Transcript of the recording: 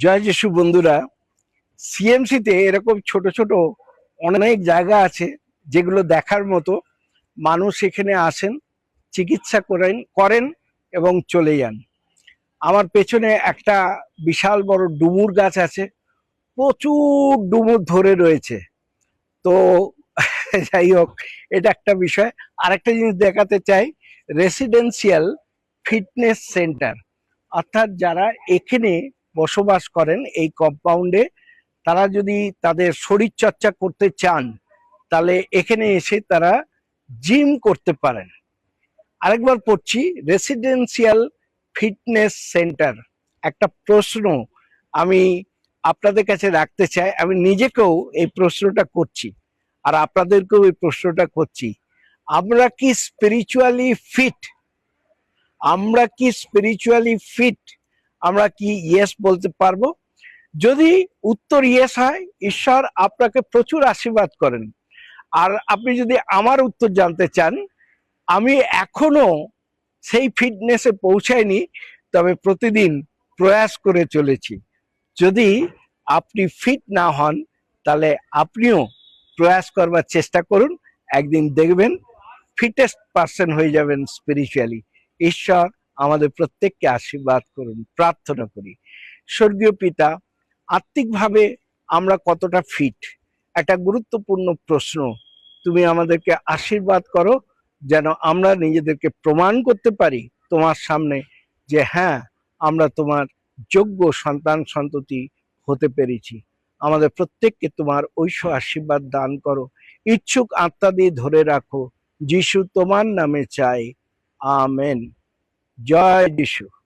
জয় যিশু বন্ধুরা, সিএমসিতে এরকম ছোট ছোট অনেক জায়গা আছে যেগুলো দেখার মতো। মানুষ এখানে আসেন, চিকিৎসা করেন করেন এবং চলে যান। আমার পেছনে একটা বিশাল বড় ডুমুর গাছ আছে, প্রচুর ডুমুর ধরে রয়েছে। তো যাই হোক, এটা একটা বিষয়। আরেকটা জিনিস দেখাতে চাই, রেসিডেন্সিয়াল ফিটনেস সেন্টার, অর্থাৎ যারা এখানে বসবাস করেন এই কম্পাউন্ডে, তারা যদি তাদের শরীর চর্চা করতে চান তাহলে এখানে এসে তারা জিম করতে পারেন। আরেকবার পড়ছি, রেসিডেন্সিয়াল ফিটনেস সেন্টার। একটা প্রশ্ন আমি আপনাদের কাছে রাখতে চাই, আমি নিজেকেও এই প্রশ্নটা করছি আর আপনাদেরকেও এই প্রশ্নটা করছি। আমরা কি স্পিরিচুয়ালি ফিট? আমরা কি স্পিরিচুয়ালি ফিট? আমরা কি ইয়েস বলতে পারবো? যদি উত্তর ইয়েস হয়, ঈশ্বর আপনাকে প্রচুর আশীর্বাদ করেন। আর আপনি যদি আমার উত্তর জানতে চান, আমি এখনো সেই ফিটনেসে পৌঁছাইনি, তবে প্রতিদিন প্রয়াস করে চলেছি। যদি আপনি ফিট না হন তাহলে আপনিও প্রয়াস করবার চেষ্টা করুন, একদিন দেখবেন ফিটেস্ট পার্সন হয়ে যাবেন স্পিরিচুয়ালি। ঈশ্বর আমাদের প্রত্যেককে আশীর্বাদ করুন। প্রার্থনা করি। স্বর্গীয় পিতা, আত্মিকভাবে আমরা কতটা ফিট, একটা গুরুত্বপূর্ণ প্রশ্ন। তুমি আমাদেরকে আশীর্বাদ করো যেন আমরা নিজেদেরকে প্রমাণ করতে পারি তোমার সামনে যে হ্যাঁ, আমরা তোমার যোগ্য সন্তান সন্ততি হতে পেরেছি। আমাদের প্রত্যেককে তোমার ঐশ্ব আশীর্বাদ দান করো। ইচ্ছুক আত্মা দিয়ে ধরে রাখো। যিশু তোমার নামে চাই, আমেন। জয় যিশু।